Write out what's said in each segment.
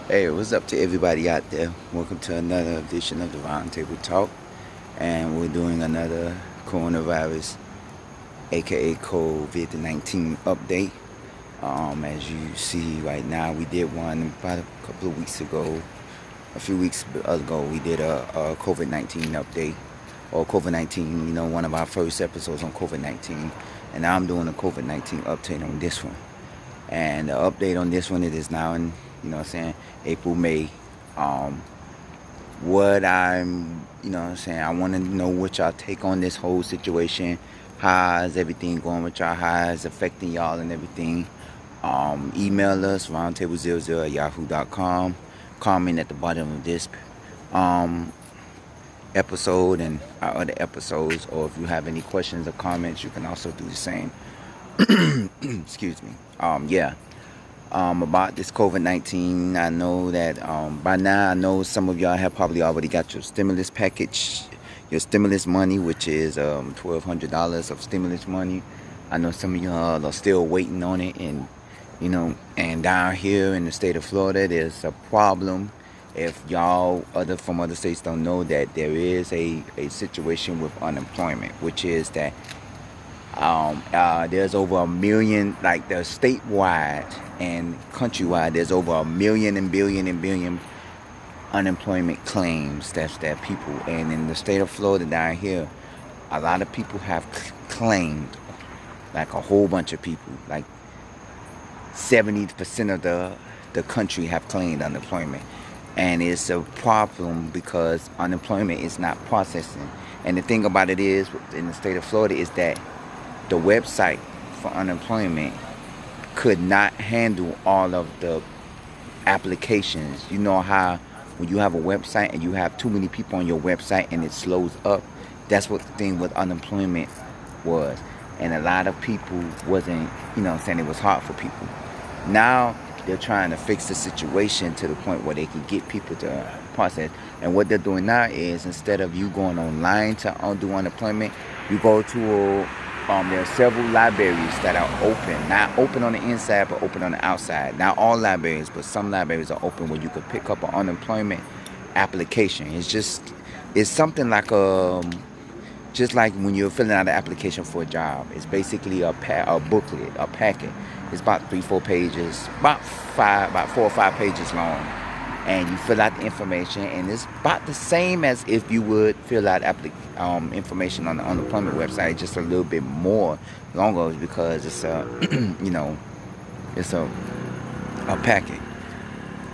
Hey, what's up to everybody out there? Welcome to another edition of the Roundtable Talk. And we're doing another coronavirus, aka COVID-19 update. As you see right now, we did one about a couple of weeks ago. A few weeks ago, we did a COVID-19 update. Or COVID-19, one of our first episodes on COVID-19. And now I'm doing a COVID-19 update on this one. And the update on this one, it is now in, April, May. Um, what I'm, I want to know what y'all take on this whole situation. How's everything going with y'all? How's affecting y'all and everything? Email us, roundtable00@yahoo.com. Comment at the bottom of this um, episode and our other episodes. Or if you have any questions or comments, you can also do the same. Excuse me. Yeah. About this COVID-19, I know that by now I know some of y'all have probably already got your stimulus package, your stimulus money, which is $1,200 of stimulus money. I know some of y'all are still waiting on it, and and down here in the state of Florida, there's a problem. If y'all from other states don't know, that there is a situation with unemployment, which is that there's over a million, like the statewide and countrywide, there's over a million and billion unemployment claims that people, and in the state of Florida down here, a lot of people have claimed, like a whole bunch of people, like 70% of the country have claimed unemployment. And it's a problem because unemployment is not processing. And the thing about it is, in the state of Florida, is that the website for unemployment could not handle all of the applications. You know how when you have a website and you have too many people on your website and it slows up? That's what the thing with unemployment was. And a lot of people wasn't, it was hard for people. Now they're trying to fix the situation to the point where they can get people to process. And what they're doing now is, instead of you going online to do unemployment, you go to there are several libraries that are open. Not open on the inside, but open on the outside. Not all libraries, but some libraries are open where you could pick up an unemployment application. It's something like just like when you're filling out an application for a job. It's basically a booklet, a packet. It's about 3-4 pages, about 4 or 5 pages long. And you fill out the information, and it's about the same as if you would fill out information on the unemployment website, just a little bit more longer, because it's it's a packet.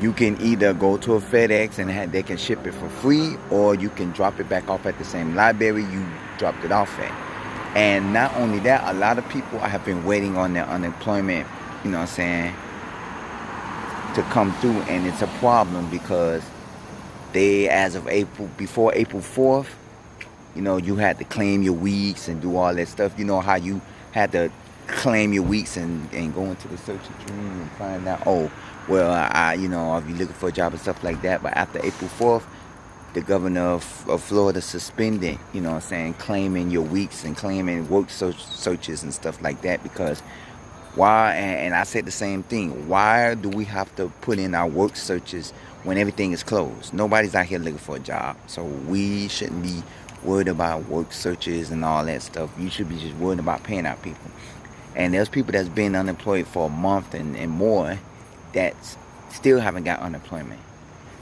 You can either go to a FedEx and they can ship it for free, or you can drop it back off at the same library you dropped it off at. And not only that, a lot of people have been waiting on their unemployment, to come through, and it's a problem because they, as of before April 4th, you had to claim your weeks and do all that stuff. You know how you had to claim your weeks and go into the search engine and find out, if you're looking for a job and stuff like that. But after April 4th, the governor of Florida suspended, claiming your weeks and claiming work searches and stuff like that, because why? And I said the same thing. Why do we have to put in our work searches when everything is closed? Nobody's out here looking for a job. So we shouldn't be worried about work searches and all that stuff. You should be just worried about paying out people. And there's people that's been unemployed for a month and more that still haven't got unemployment.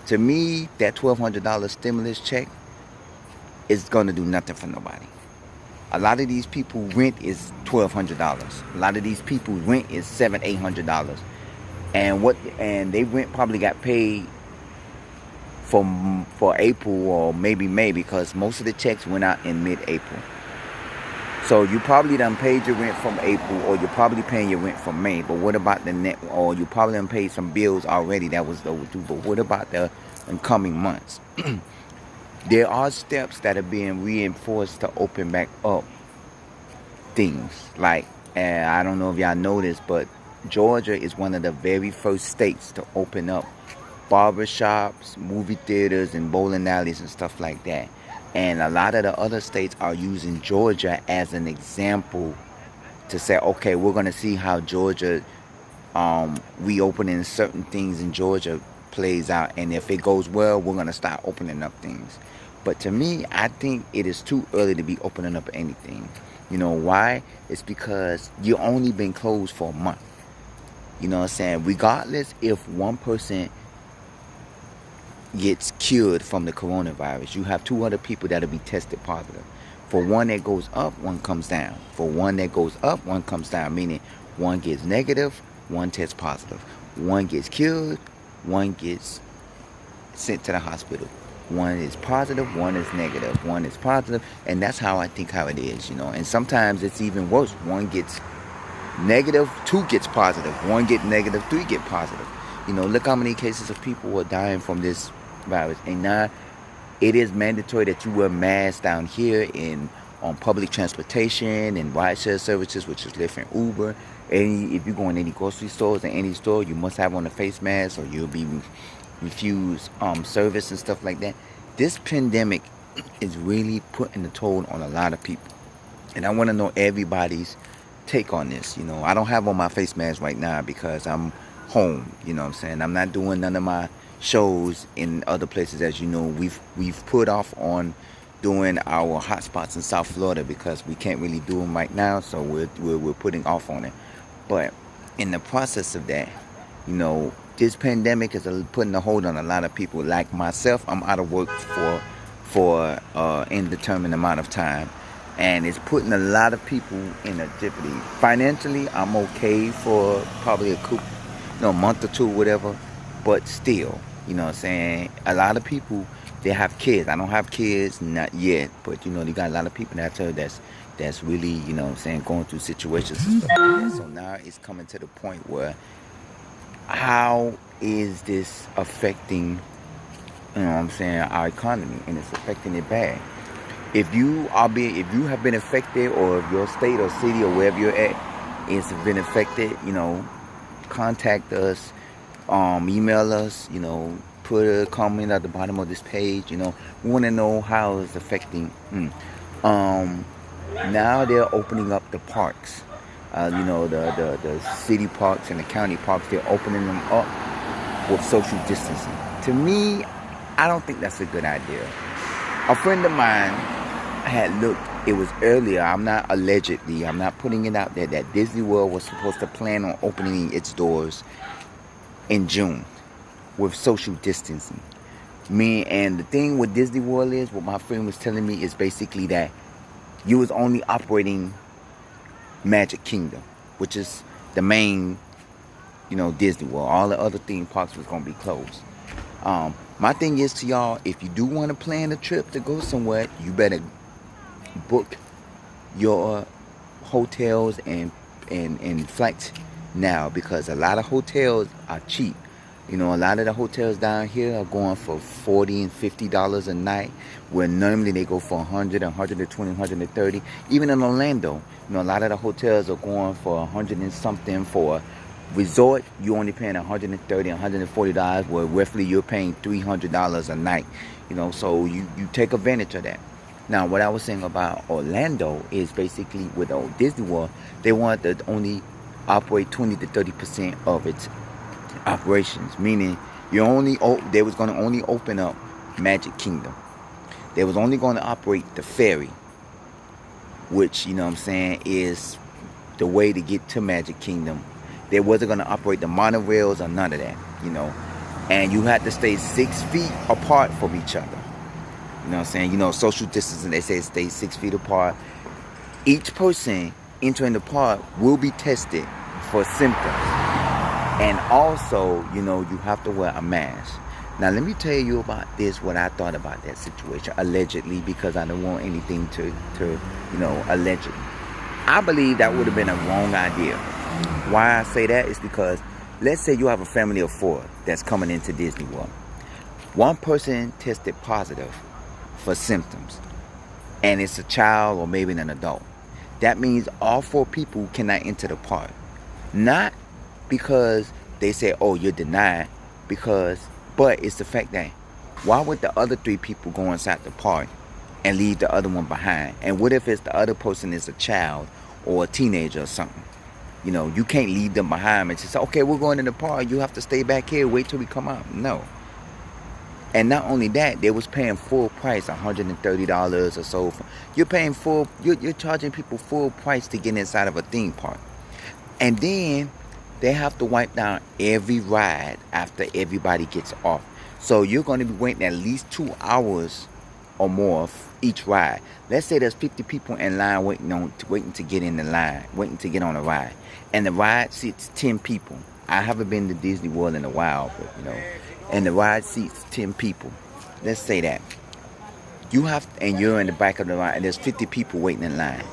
To me, that $1,200 stimulus check is going to do nothing for nobody. A lot of these people rent is $1,200. A lot of these people rent is $700-800. And they rent probably got paid for April or maybe May, because most of the checks went out in mid-April. So you probably done paid your rent from April, or you're probably paying your rent from May. But what about the net? Or you probably done paid some bills already that was overdue. But what about the incoming months? There are steps that are being reinforced to open back up things. Like, I don't know if y'all know this, but Georgia is one of the very first states to open up barbershops, movie theaters, and bowling alleys and stuff like that. And a lot of the other states are using Georgia as an example to say, we're going to see how Georgia reopening certain things in Georgia plays out. And if it goes well, we're going to start opening up things. But to me, I think it is too early to be opening up anything. You know why? It's because you only been closed for a month. You know what I'm saying? Regardless if one person gets cured from the coronavirus, you have 2 other people that'll be tested positive. For one that goes up, one comes down. For one that goes up, one comes down. Meaning one gets negative, one tests positive. One gets cured, one gets sent to the hospital. One is positive, one is negative. One is positive, and that's how I think how it is, you know. And sometimes it's even worse. One gets negative, 2 gets positive. 1 get negative, 3 get positive. You know, look how many cases of people are dying from this virus. And now it is mandatory that you wear masks down here on public transportation and rideshare services, which is Lyft and Uber. If you go in any grocery stores or any store, you must have on a face mask or you'll be refused service and stuff like that. This pandemic is really putting a toll on a lot of people. And I want to know everybody's take on this. You know, I don't have on my face mask right now because I'm home. You know what I'm saying? I'm not doing none of my shows in other places. As you know, we've put off on doing our hotspots in South Florida because we can't really do them right now, so we're putting off on it. But in the process of that, you know, this pandemic is putting a hold on a lot of people. Like myself, I'm out of work for indeterminate amount of time, and it's putting a lot of people in a jeopardy. Financially, I'm okay for probably a month or two, whatever. But still, you know what I'm saying? A lot of people, they have kids. I don't have kids, not yet. But, you know, they got a lot of people that's really, you know what I'm saying, going through situations and stuff like that. So now it's coming to the point where how is this affecting, you know what I'm saying, our economy? And it's affecting it bad. If you have been affected, or if your state or city or wherever you're at is been affected, you know, contact us. Email us, you know, put a comment at the bottom of this page. You know, we want to know how it's affecting. Now they're opening up the parks. You know, the city parks and the county parks. They're opening them up with social distancing. To me, I don't think that's a good idea. A friend of mine had looked. It was earlier. I'm not putting it out there that Disney World was supposed to plan on opening its doors in June with social distancing. And the thing with Disney World is, what my friend was telling me is basically that you was only operating Magic Kingdom, which is the main, you know, Disney World. All the other theme parks was going to be closed. My thing is to y'all, if you do want to plan a trip to go somewhere, you better book your hotels and flights now, because a lot of hotels are cheap. You know, a lot of the hotels down here are going for $40 and $50 a night, where normally they go for $100, $120, $130. Even in Orlando, you know, a lot of the hotels are going for $100 and something. For resort, you're only paying $130, $140, where roughly you're paying $300 a night. You know, so you take advantage of that. Now, what I was saying about Orlando is basically with old Disney World, they want to only operate 20 to 30% of its operations, meaning they was going to only open up Magic Kingdom. They was only going to operate the ferry, which, you know what I'm saying, is the way to get to Magic Kingdom. They wasn't going to operate the monorails or none of that, you know. And you had to stay 6 feet apart from each other. You know what I'm saying? You know, social distancing, they say stay 6 feet apart. Each person entering the park will be tested for symptoms. And also, you know, you have to wear a mask. Now, let me tell you about this, what I thought about that situation, allegedly, because I don't want anything to you know, allegedly. I believe that would have been a wrong idea. Why I say that is because, let's say you have a family of 4 that's coming into Disney World. One person tested positive for symptoms, and it's a child or maybe an adult. That means all 4 people cannot enter the park. Not because they say, oh, you're denied, but it's the fact that why would the other 3 people go inside the park and leave the other one behind? And what if it's the other person is a child or a teenager or something? You know, you can't leave them behind and just say, okay, we're going in the park. You have to stay back here. Wait till we come out. No. And not only that, they was paying full price, $130 or so. You're paying full. You're charging people full price to get inside of a theme park. And then they have to wipe down every ride after everybody gets off. So you're going to be waiting at least 2 hours or more each ride. Let's say there's 50 people in line waiting to get in the line, waiting to get on a ride. And the ride seats 10 people. I haven't been to Disney World in a while, but you know, and the ride seats 10 people. Let's say that. And you're in the back of the ride, and there's 50 people waiting in line.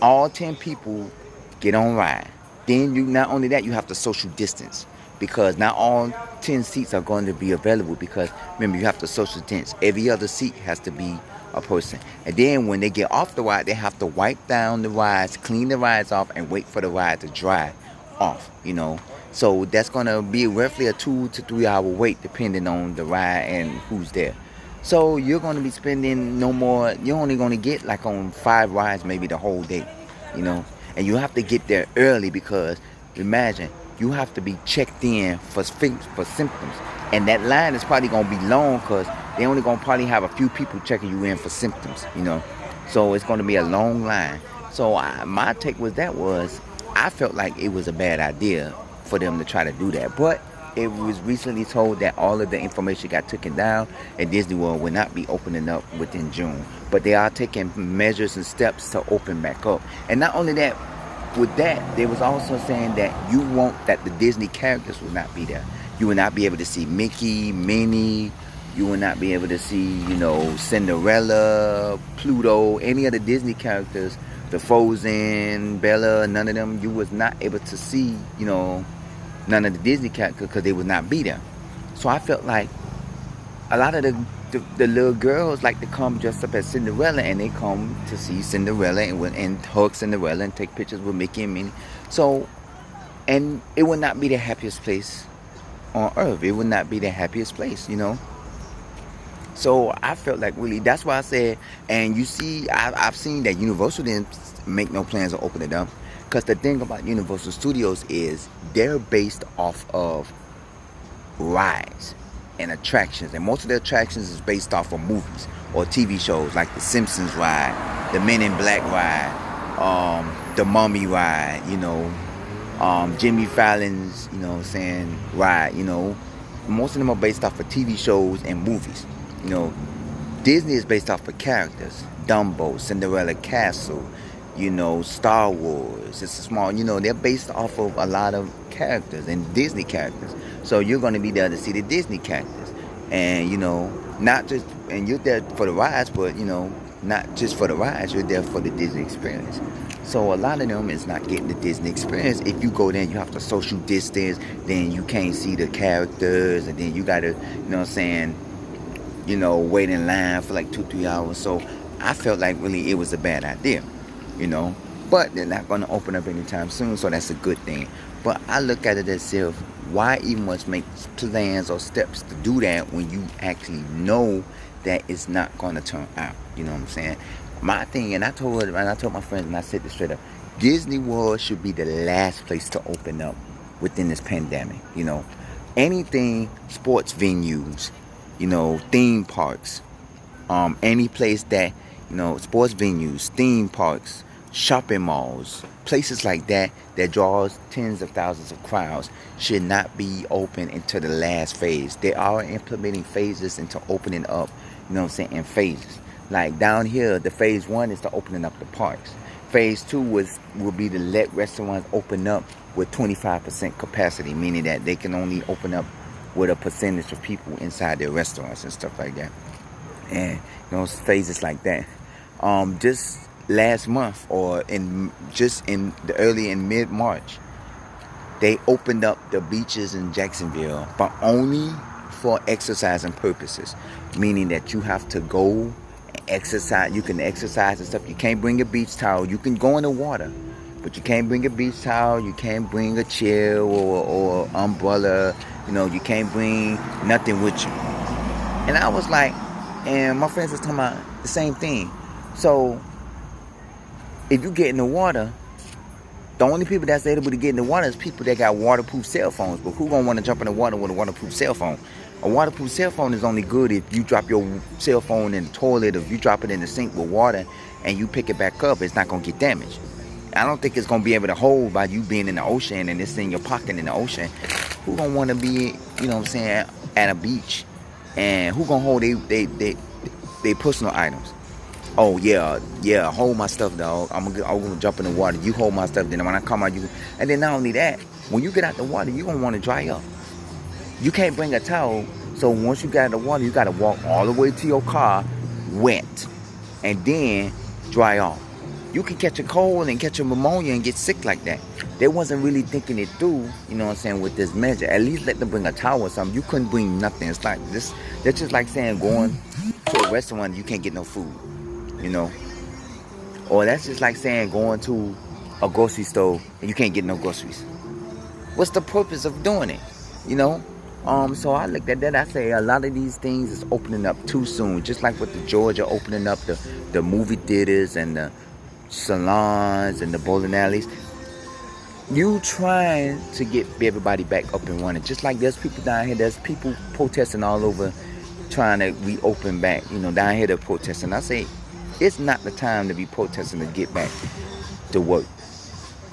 All 10 people get on ride. Then not only that, you have to social distance, because not all 10 seats are going to be available, because remember, you have to social distance. Every other seat has to be a person. And then when they get off the ride, they have to wipe down the rides, clean the rides off, and wait for the ride to dry off, you know. So that's going to be roughly a 2 to 3 hour wait, depending on the ride and who's there. So you're going to be spending you're only going to get like on 5 rides maybe the whole day, you know. And you have to get there early, because imagine, you have to be checked in for symptoms. And that line is probably going to be long, because they only going to probably have a few people checking you in for symptoms, you know. So it's going to be a long line. So my take was I felt like it was a bad idea for them to try to do that. But it was recently told that all of the information got taken down, and Disney World will not be opening up within June. But they are taking measures and steps to open back up. And not only that, with that, they was also saying that the Disney characters will not be there. You will not be able to see Mickey, Minnie. You will not be able to see, you know, Cinderella, Pluto, any of the Disney characters, the Frozen, Bella, none of them. You was not able to see, you know, none of the Disney characters, because they would not be there. So I felt like a lot of the little girls like to come dressed up as Cinderella, and they come to see Cinderella and hug Cinderella and take pictures with Mickey and Minnie. So, and it would not be the happiest place on earth. It would not be the happiest place, you know. So I felt like, really, that's why I said, and you see, I've seen that Universal didn't make no plans to open it up. Because the thing about Universal Studios is they're based off of rides and attractions. And most of the attractions is based off of movies or TV shows, like the Simpsons ride, the Men in Black ride, the Mummy ride, you know, Jimmy Fallon's, you know what I'm saying, ride, you know. Most of them are based off of TV shows and movies. You know, Disney is based off of characters. Dumbo, Cinderella Castle, you know, Star Wars. It's a small, you know, they're based off of a lot of characters and Disney characters. So you're going to be there to see the Disney characters. And, you know, not just, and you're there for the rides, but, you know, not just for the rides, you're there for the Disney experience. So a lot of them is not getting the Disney experience. If you go there, you have to social distance, then you can't see the characters, and then you got to, you know what I'm saying, you know, wait in line for like 2-3 hours. So I felt like really it was a bad idea, you know. But they're not going to open up anytime soon, so that's a good thing. But I look at it as if, why even much make plans or steps to do that when you actually know that it's not going to turn out? You know what I'm saying? My thing, and I told my friends, and I said this straight up, Disney World should be the last place to open up within this pandemic. You know, anything, sports venues, you know, theme parks, any place that, you know, sports venues, theme parks, shopping malls, places like that draws tens of thousands of crowds should not be open until the last phase. They are implementing phases into opening up, you know what I'm saying, in phases. Like down here, the phase 1 is to opening up the parks. Phase 2 will be to let restaurants open up with 25% capacity, meaning that they can only open up with a percentage of people inside their restaurants and stuff like that. And you know, phases like that. Just last month, or in the early and mid-March, they opened up the beaches in Jacksonville, but only for exercising purposes, meaning that you have to go and exercise. You can exercise and stuff. You can't bring a beach towel. You can go in the water, but you can't bring a beach towel. You can't bring a chair or umbrella. You know, you can't bring nothing with you. And I was like, and my friends was talking about the same thing. So if you get in the water, The only people that's able to get in the water is people that got waterproof cell phones. But who gonna want to jump in the water with a waterproof cell phone? A waterproof cell phone is only good if you drop your cell phone in the toilet, or if you drop it in the sink with water and you pick it back up, it's not gonna get damaged. I don't think it's gonna be able to hold by you being in the ocean and it's in your pocket in the ocean. Who gonna want to be, you know what I'm saying, at a beach, and who gonna hold they personal items? Oh yeah, hold my stuff, dog. I'm gonna jump in the water. You hold my stuff. Then when I come out, you. And then not only that, when you get out the water, you gonna want to dry up. You can't bring a towel, so once you get out the water, you gotta walk all the way to your car, wet, and then dry off. You can catch a cold and catch a pneumonia and get sick like that. They wasn't really thinking it through, you know what I'm saying, with this measure. At least let them bring a towel or something. You couldn't bring nothing. It's like this. That's just like saying going to a restaurant, you can't get no food, you know. Or that's just like saying going to a grocery store and you can't get no groceries. What's the purpose of doing it, you know? So I looked at that. I say a lot of these things is opening up too soon. Just like with the Georgia opening up the movie theaters and the salons and the bowling alleys. You trying to get everybody back up and running. Just like there's people down here. There's people protesting all over, trying to reopen back. You know, down here they're protesting. I say it's not the time to be protesting to get back to work.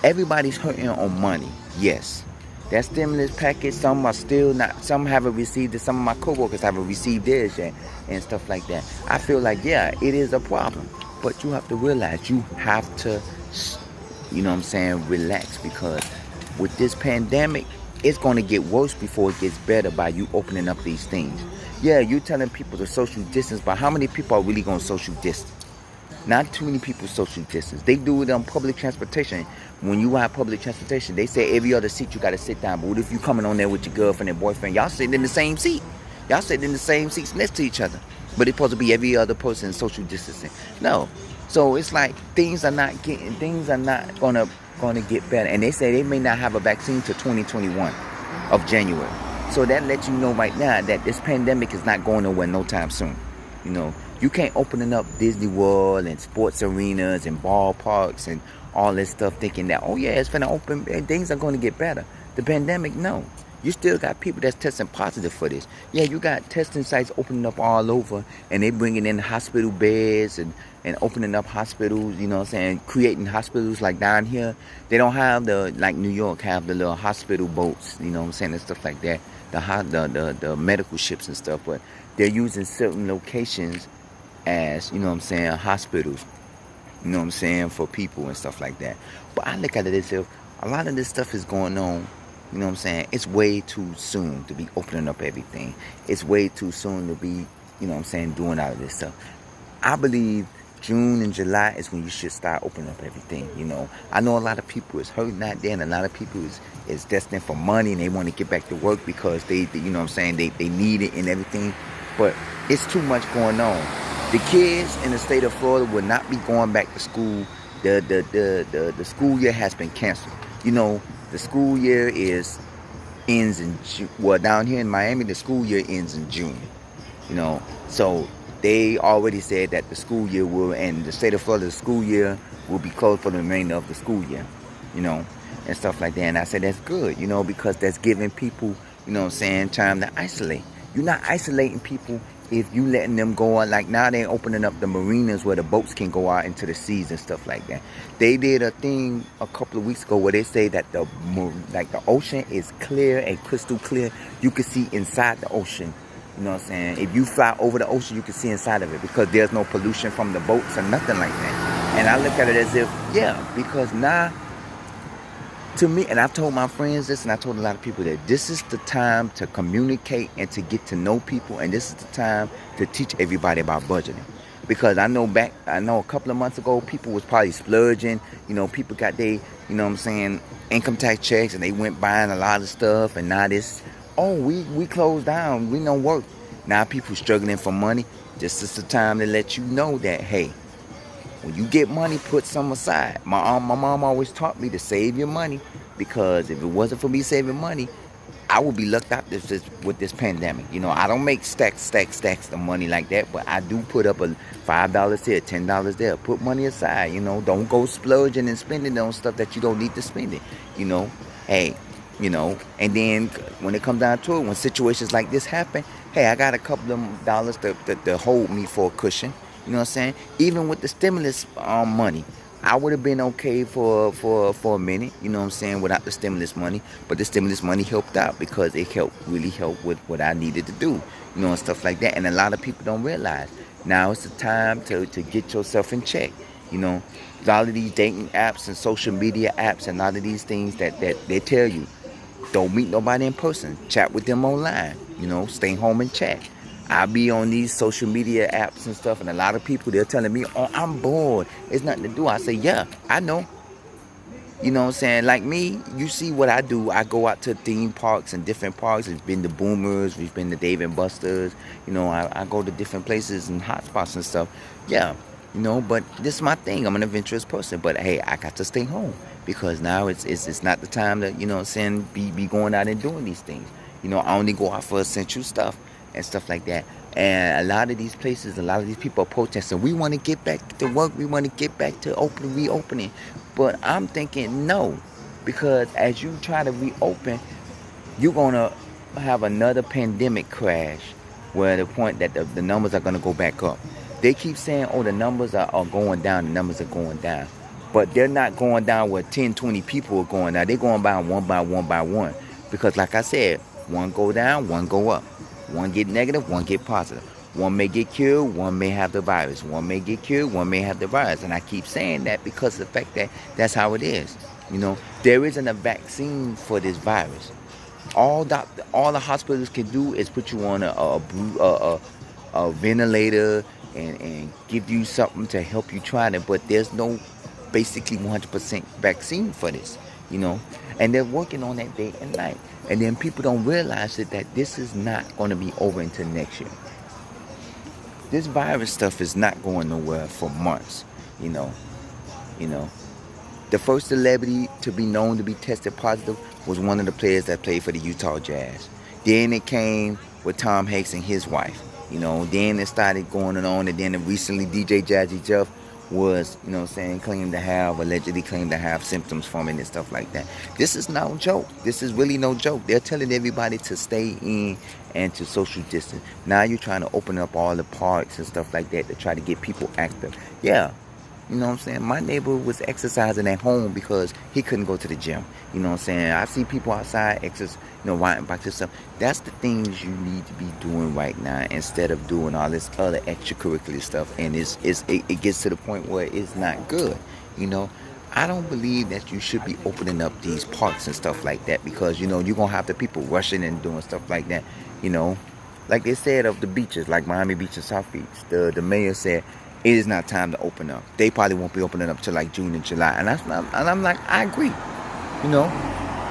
Everybody's hurting on money. Yes. That stimulus package, some are still not, some haven't received it, some of my coworkers haven't received theirs yet, and stuff like that. I feel like, yeah, it is a problem, but you have to realize you have to, you know what I'm saying, relax, because with this pandemic, it's going to get worse before it gets better by you opening up these things. Yeah, you're telling people to social distance, but how many people are really going to social distance? Not too many people social distance. They do it on public transportation. When you ride public transportation, they say every other seat you got to sit down. But what if you coming on there with your girlfriend and boyfriend? Y'all sitting in the same seat. Y'all sitting in the same seats next to each other. But it's supposed to be every other person social distancing. No. So it's like things are not gonna get better. And they say they may not have a vaccine till 2021 of January. So that lets you know right now that this pandemic is not going nowhere no time soon. You know, you can't open up Disney World and sports arenas and ballparks and all this stuff thinking that, oh yeah, it's finna open and things are going to get better. The pandemic, no. You still got people that's testing positive for this. Yeah, you got testing sites opening up all over, and they bringing in hospital beds and opening up hospitals, you know what I'm saying, creating hospitals like down here. They don't have like New York have the little hospital boats, you know what I'm saying, and stuff like that, the medical ships and stuff, but they're using certain locations as, you know what I'm saying, hospitals, you know what I'm saying, for people and stuff like that. But I look at it as if a lot of this stuff is going on, you know what I'm saying, it's way too soon to be opening up everything. It's way too soon to be, you know what I'm saying, doing all of this stuff. I believe June and July is when you should start opening up everything, you know. I know a lot of people is hurting out there, and a lot of people is destined for money, and they want to get back to work because they you know what I'm saying, they need it and everything. But it's too much going on. The kids in the state of Florida will not be going back to school. The school year has been canceled. You know, the school year ends in June. Well, down here in Miami, the school year ends in June. You know, so they already said that the school year will, and the state of Florida, the school year will be closed for the remainder of the school year. You know, and stuff like that. And I said that's good, you know, because that's giving people, you know what I'm saying, time to isolate. You're not isolating people if you letting them go on. Like now they're opening up the marinas where the boats can go out into the seas and stuff like that. They did a thing a couple of weeks ago where they say that the ocean is clear and crystal clear. You can see inside the ocean. You know what I'm saying? If you fly over the ocean, you can see inside of it because there's no pollution from the boats or nothing like that. And I look at it as if, yeah, because now, to me, and I've told my friends this, and I told a lot of people that this is the time to communicate and to get to know people, and this is the time to teach everybody about budgeting. Because I know a couple of months ago, people was probably splurging. You know, people got their, you know what I'm saying, income tax checks, and they went buying a lot of stuff, and now this, oh, we closed down, we don't work. Now people struggling for money. This is the time to let you know that, hey, when you get money, put some aside. My mom always taught me to save your money, because if it wasn't for me saving money, I would be lucked out with this pandemic. I don't make stacks of money like that, but I do put up a $5 here, $10 there. Put money aside. Don't go splurging and spending on stuff that you don't need to spend it. Hey, and then when it comes down to it, when situations like this happen, hey, I got a couple of dollars to hold me for a cushion. You know what I'm saying? Even with the stimulus money, I would have been okay for a minute, you know what I'm saying, without the stimulus money. But the stimulus money helped out because it really helped with what I needed to do, and stuff like that. And a lot of people don't realize now it's the time to get yourself in check. A lot of these dating apps and social media apps and a lot of these things that they tell you, don't meet nobody in person, chat with them online, stay home and chat. I be on these social media apps and stuff, and a lot of people, they're telling me, oh, I'm bored, there's nothing to do. I say, yeah, I know. You know what I'm saying? Like me, you see what I do. I go out to theme parks and different parks. We've been to Boomers, we've been to Dave and Buster's. I go to different places and hot spots and stuff. Yeah, but this is my thing. I'm an adventurous person. But hey, I got to stay home because now it's not the time to, be going out and doing these things. I only go out for essential stuff and stuff like that. And a lot of these places, a lot of these people are protesting. We want to get back to work. We want to get back to reopening. But I'm thinking no, because as you try to reopen, you're going to have another pandemic crash where the point that the numbers are going to go back up. They keep saying, oh, the numbers are going down. The numbers are going down. But they're not going down where 10, 20 people are going down. They're going down one by one. Because like I said, one go down, one go up. One get negative, one get positive. One may get cured, one may have the virus. One may get cured, one may have the virus. And I keep saying that because of the fact that that's how it is. There isn't a vaccine for this virus. All the hospitals can do is put you on a ventilator and give you something to help you try it. But there's no basically 100% vaccine for this, And they're working on that day and night. And then people don't realize that this is not going to be over until next year. This virus stuff is not going nowhere for months, The first celebrity to be known to be tested positive was one of the players that played for the Utah Jazz. Then it came with Tom Hanks and his wife, Then it started going on, and then recently DJ Jazzy Jeff was, allegedly claimed to have symptoms from it and stuff like that. This is no joke. This is really no joke. They're telling everybody to stay in and to social distance. Now you're trying to open up all the parks and stuff like that to try to get people active. Yeah. My neighbor was exercising at home because he couldn't go to the gym. I see people outside riding bikes and stuff. That's the things you need to be doing right now instead of doing all this other extracurricular stuff. And it gets to the point where it's not good. I don't believe that you should be opening up these parks and stuff like that because, you're going to have the people rushing and doing stuff like that. Like they said of the beaches, like Miami Beach and South Beach, the mayor said, it is not time to open up. They probably won't be opening up till like June and July. And I'm like, I agree.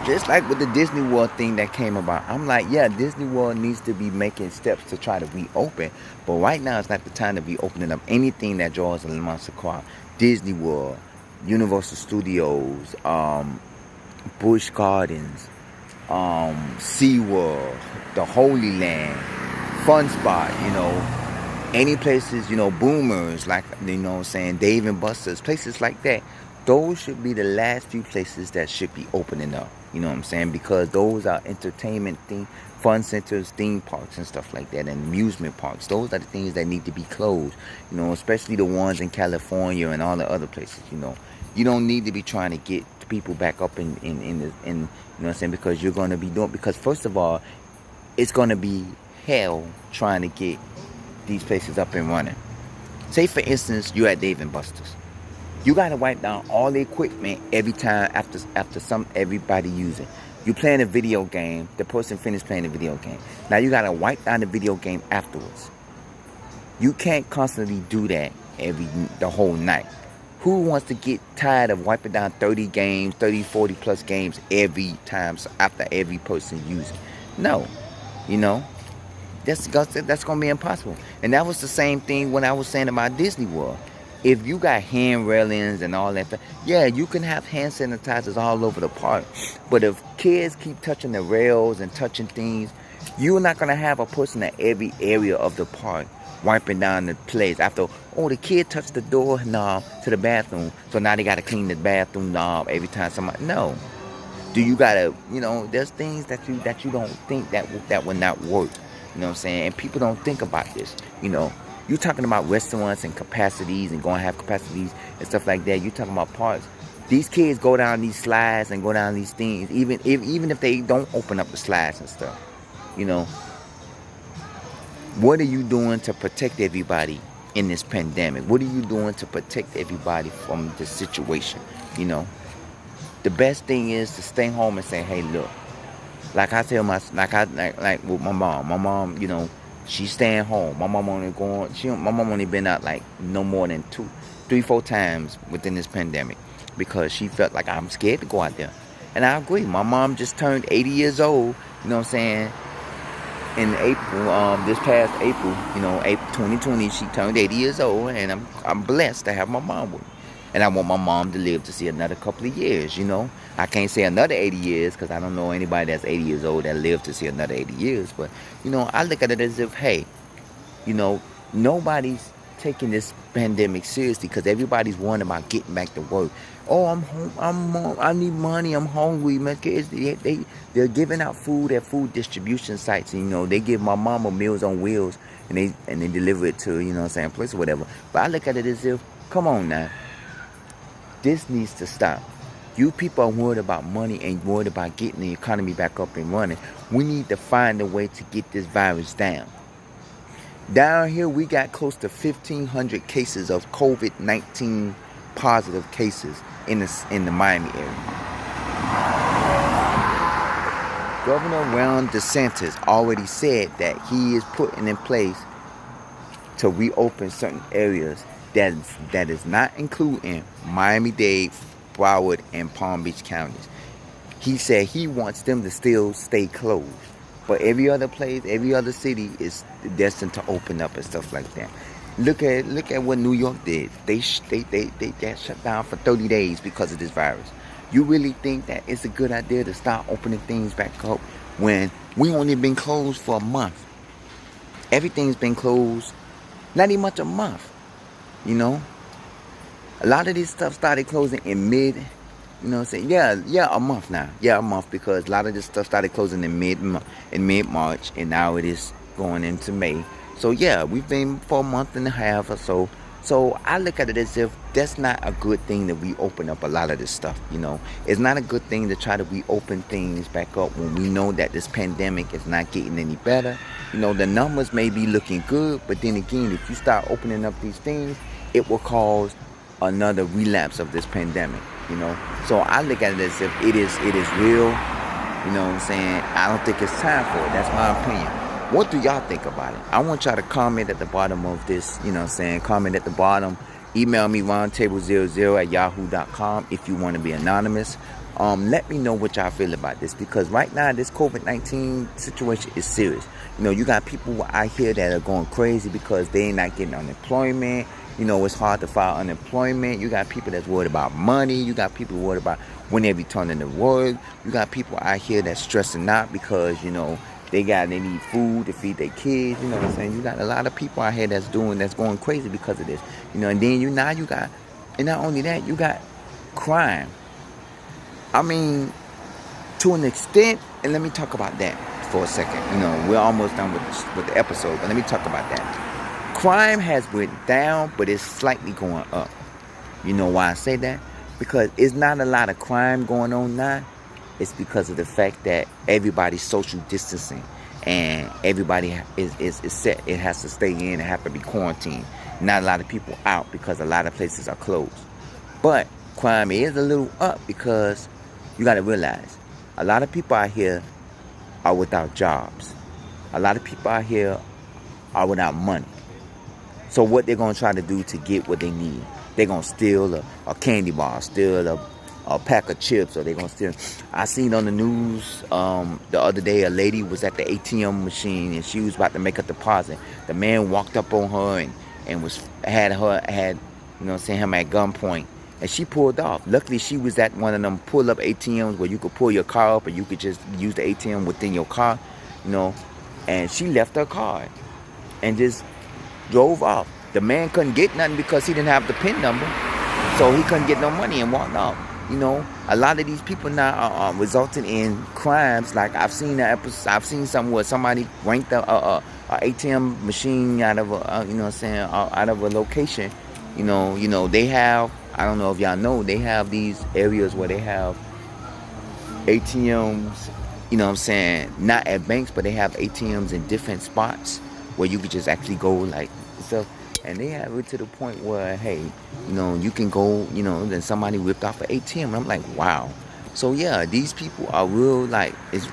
Just like with the Disney World thing that came about. I'm like, yeah, Disney World needs to be making steps to try to reopen. But right now, it's not the time to be opening up anything that draws a monster crowd. Disney World, Universal Studios, Busch Gardens, SeaWorld, the Holy Land, Fun Spot, any places, Boomers, like, Dave and Buster's, places like that. Those should be the last few places that should be opening up. Because those are entertainment fun centers, theme parks and stuff like that, and amusement parks. Those are the things that need to be closed, especially the ones in California and all the other places, You don't need to be trying to get people back up in because you're going to be because first of all, it's going to be hell trying to get these places up and running. Say for instance, you're at Dave and Buster's. You got to wipe down all the equipment every time after everybody using. You playing a video game, the person finished playing the video game. Now you got to wipe down the video game afterwards. You can't constantly do that the whole night. Who wants to get tired of wiping down 30 games, 30, 40 plus games every time after every person using? No, that's going to be impossible. And that was the same thing when I was saying about Disney World. If you got hand railings and all that, yeah, you can have hand sanitizers all over the park. But if kids keep touching the rails and touching things, you're not going to have a person at every area of the park wiping down the place. After, oh, the kid touched the door knob to the bathroom, so now they got to clean the bathroom knob every time somebody, no. Do you got to, there's things that you don't think that will not work. You know what I'm saying? And people don't think about this, You're talking about restaurants and capacities and going to have capacities and stuff like that. You're talking about parks. These kids go down these slides and go down these things, even if they don't open up the slides and stuff. What are you doing to protect everybody in this pandemic? What are you doing to protect everybody from this situation? The best thing is to stay home and say, hey, look. Like I tell like with my mom. My mom, she's staying home. My mom only been out like no more than 2, 3, 4 times within this pandemic because she felt like I'm scared to go out there. And I agree. My mom just turned 80 years old, you know what I'm saying? In April, this past April, April 2020, she turned 80 years old, and I'm blessed to have my mom with me. And I want my mom to live to see another couple of years, I can't say another 80 years because I don't know anybody that's 80 years old that lived to see another 80 years. But, I look at it as if, hey, nobody's taking this pandemic seriously because everybody's worrying about getting back to work. Oh, I'm home. I need money. I'm hungry. My kids, they're giving out food at food distribution sites. And, they give my mama Meals on Wheels and they deliver it to, place or whatever. But I look at it as if, come on now. This needs to stop. You people are worried about money and worried about getting the economy back up and running. We need to find a way to get this virus down. Down here, we got close to 1,500 cases of COVID-19 positive cases in the Miami area. Governor Ron DeSantis already said that he is putting in place to reopen certain areas that is not including Miami-Dade, Broward, and Palm Beach counties. He said he wants them to still stay closed. But every other place, every other city is destined to open up and stuff like that. Look at what New York did. They got shut down for 30 days because of this virus. You really think that it's a good idea to start opening things back up when we only been closed for a month? Everything's been closed, not even much a month. A lot of this stuff started closing in mid, a month now. Yeah, a month, because a lot of this stuff started closing in mid-March, and now it is going into May. So yeah, we've been for a month and a half or so. So I look at it as if that's not a good thing to reopen up a lot of this stuff, It's not a good thing to try to reopen things back up when we know that this pandemic is not getting any better. The numbers may be looking good, but then again, if you start opening up these things, it will cause another relapse of this pandemic, So I look at it as if it is real, what I'm saying? I don't think it's time for it. That's my opinion. What do y'all think about it? I want y'all to comment at the bottom of this, Comment at the bottom. Email me roundtable00@yahoo.com if you want to be anonymous. Let me know what y'all feel about this, because right now this COVID-19 situation is serious. You got people out here that are going crazy because they ain't not getting unemployment. It's hard to file unemployment. You got people that's worried about money. You got people worried about when they returning to work. You got people out here that's stressing out because, they need food to feed their kids. You know what I'm saying? You got a lot of people out here that's going crazy because of this. And then and not only that, you got crime. I mean, to an extent, and let me talk about that for a second. We're almost done with the episode, but let me talk about that. Crime has went down, but it's slightly going up. You know why I say that? Because it's not a lot of crime going on now. It's because of the fact that everybody's social distancing and everybody is set. It has to stay in. It has to be quarantined. Not a lot of people out because a lot of places are closed. But crime is a little up because you got to realize a lot of people out here are without jobs. A lot of people out here are without money. So what they're going to try to do to get what they need, they're going to steal a candy bar, steal a pack of chips, or they're going to steal. I seen on the news the other day, a lady was at the ATM machine and she was about to make a deposit. The man walked up on her and had you know what I'm saying, him at gunpoint. And she pulled off. Luckily, she was at one of them pull-up ATMs where you could pull your car up and you could just use the ATM within your car, you know. And she left her card and just drove off. The man couldn't get nothing because he didn't have the PIN number. So he couldn't get no money and walked off. You know, a lot of these people now are resulting in crimes. Like I've seen something where somebody ranked a ATM machine out of a, you know what I'm saying, out of a location. You know, they have, I don't know if y'all know, they have these areas where they have ATMs, you know what I'm saying, not at banks, but they have ATMs in different spots where you could just actually go like stuff. And they have it to the point where, hey, you know, you can go, you know, then somebody ripped off an ATM. And I'm like, wow. So yeah, these people are real, like, it's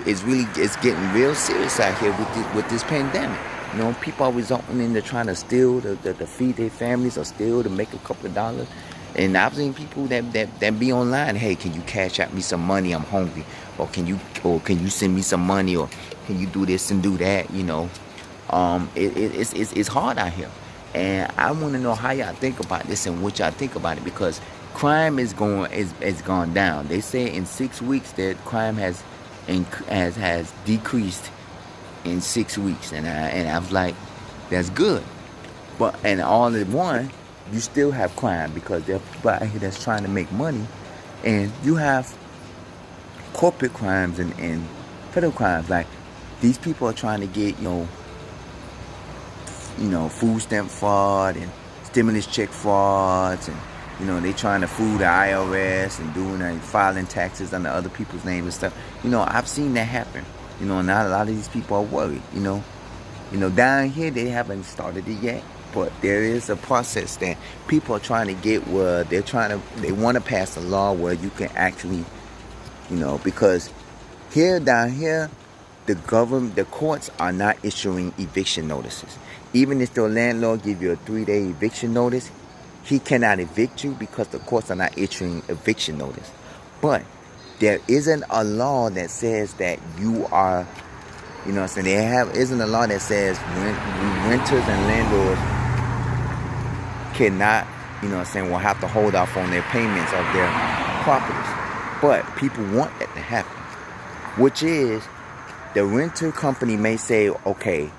getting real serious out here with this pandemic. You know, people are resulting into trying to steal to feed their families or steal to make a couple of dollars. And I've seen people that be online, hey, can you cash out me some money? I'm hungry. Or can you send me some money? Or can you do this and do that? You know, it's hard out here. And I want to know how y'all think about this and what y'all think about it, because crime is gone down. They say in 6 weeks that crime has decreased in 6 weeks, and I was like, that's good. But and all at one, you still have crime because there are people out here that's trying to make money, and you have corporate crimes and federal crimes. Like these people are trying to get you know, food stamp fraud and stimulus check frauds, and you know, they trying to fool the IRS and doing and filing taxes under other people's names and stuff. You know, I've seen that happen. You know, now a lot of these people are worried. You know, down here they haven't started it yet, but there is a process that people are trying to get where they want to pass a law where you can actually, you know, because down here, the courts are not issuing eviction notices. Even if the landlord gives you a 3-day eviction notice, he cannot evict you because the courts are not issuing eviction notice. But there isn't a law that says that you are, you know what I'm saying, isn't a law that says renters and landlords cannot, you know what I'm saying, will have to hold off on their payments of their properties. But people want that to happen, which is the renter company may say, okay,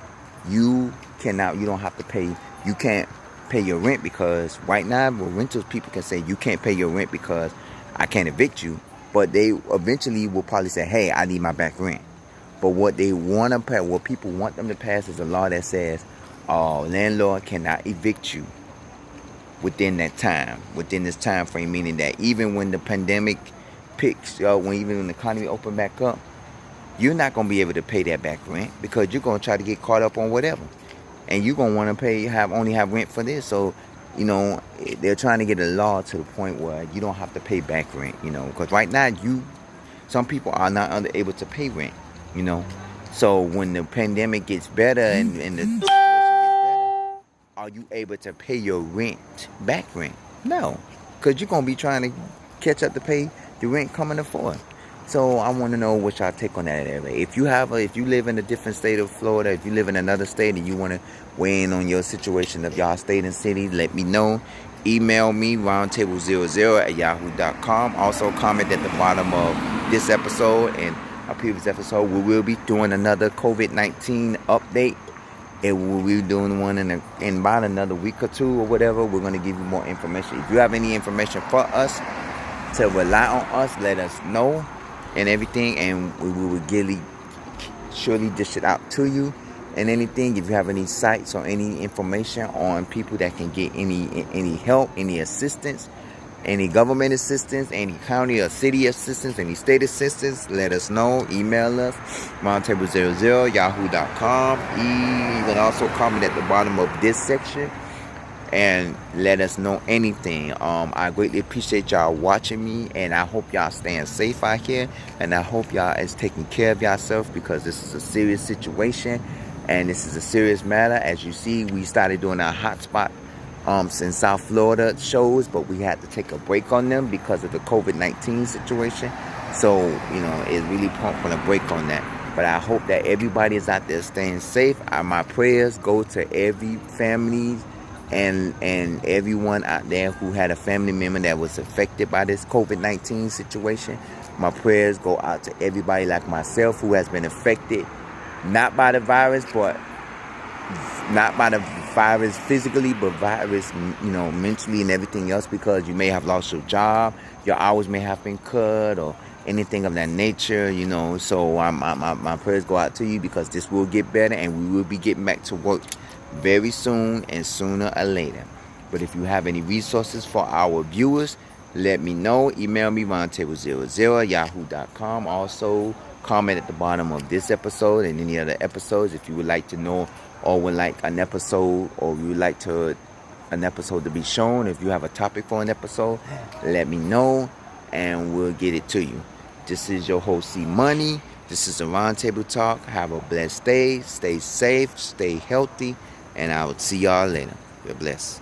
you don't have to pay, you can't pay your rent because right now, renters people can say you can't pay your rent because I can't evict you, but they eventually will probably say, hey, I need my back rent. But what people want them to pass is a law that says, landlord cannot evict you within this time frame, meaning that even when the pandemic picks up, even when the economy open back up, you're not going to be able to pay that back rent because you're going to try to get caught up on whatever. And you're going to want to only have rent for this. So, you know, they're trying to get a law to the point where you don't have to pay back rent, you know. Because right now, some people are not able to pay rent, you know. So when the pandemic gets better and the situation gets better, are you able to pay your back rent? No. Because you're going to be trying to catch up to pay the rent coming to forth. So I want to know what y'all take on that area. If you live in a different state of Florida, if you live in another state and you want to weigh in on your situation of y'all state and city, let me know. Email me, roundtable00@yahoo.com. Also comment at the bottom of this episode and a previous episode. We will be doing another COVID-19 update. And we'll be doing one in about another week or two or whatever. We're going to give you more information. If you have any information for us to rely on us, let us know. And everything, and we will surely dish it out to you. And anything, if you have any sites or any information on people that can get any help, any assistance, any government assistance, any county or city assistance, any state assistance, let us know. Email us, roundtable00@yahoo.com. You can also comment at the bottom of this section and let us know anything. I greatly appreciate y'all watching me, and I hope y'all staying safe out here, and I hope y'all is taking care of yourself, because this is a serious situation and this is a serious matter. As you see, we started doing our hotspot in South Florida shows, but we had to take a break on them because of the COVID-19 situation. So, you know, it's really putting a break on that. But I hope that everybody is out there staying safe. My prayers go to every family and everyone out there who had a family member that was affected by this COVID-19 situation. My prayers go out to everybody like myself who has been affected, not by the virus, but not by the virus physically, but virus, mentally and everything else, because you may have lost your job, your hours may have been cut, or anything of that nature, So my prayers go out to you, because this will get better and we will be getting back to work very soon, and sooner or later. But if you have any resources for our viewers, let me know. Email me, roundtable00@yahoo.com. Also, comment at the bottom of this episode and any other episodes if you would like to know, or would like an episode, or you would like an episode to be shown. If you have a topic for an episode, let me know and we'll get it to you. This is your host, C Money. This is a Roundtable Talk. Have a blessed day. Stay safe, stay healthy, and I will see y'all later. You're blessed.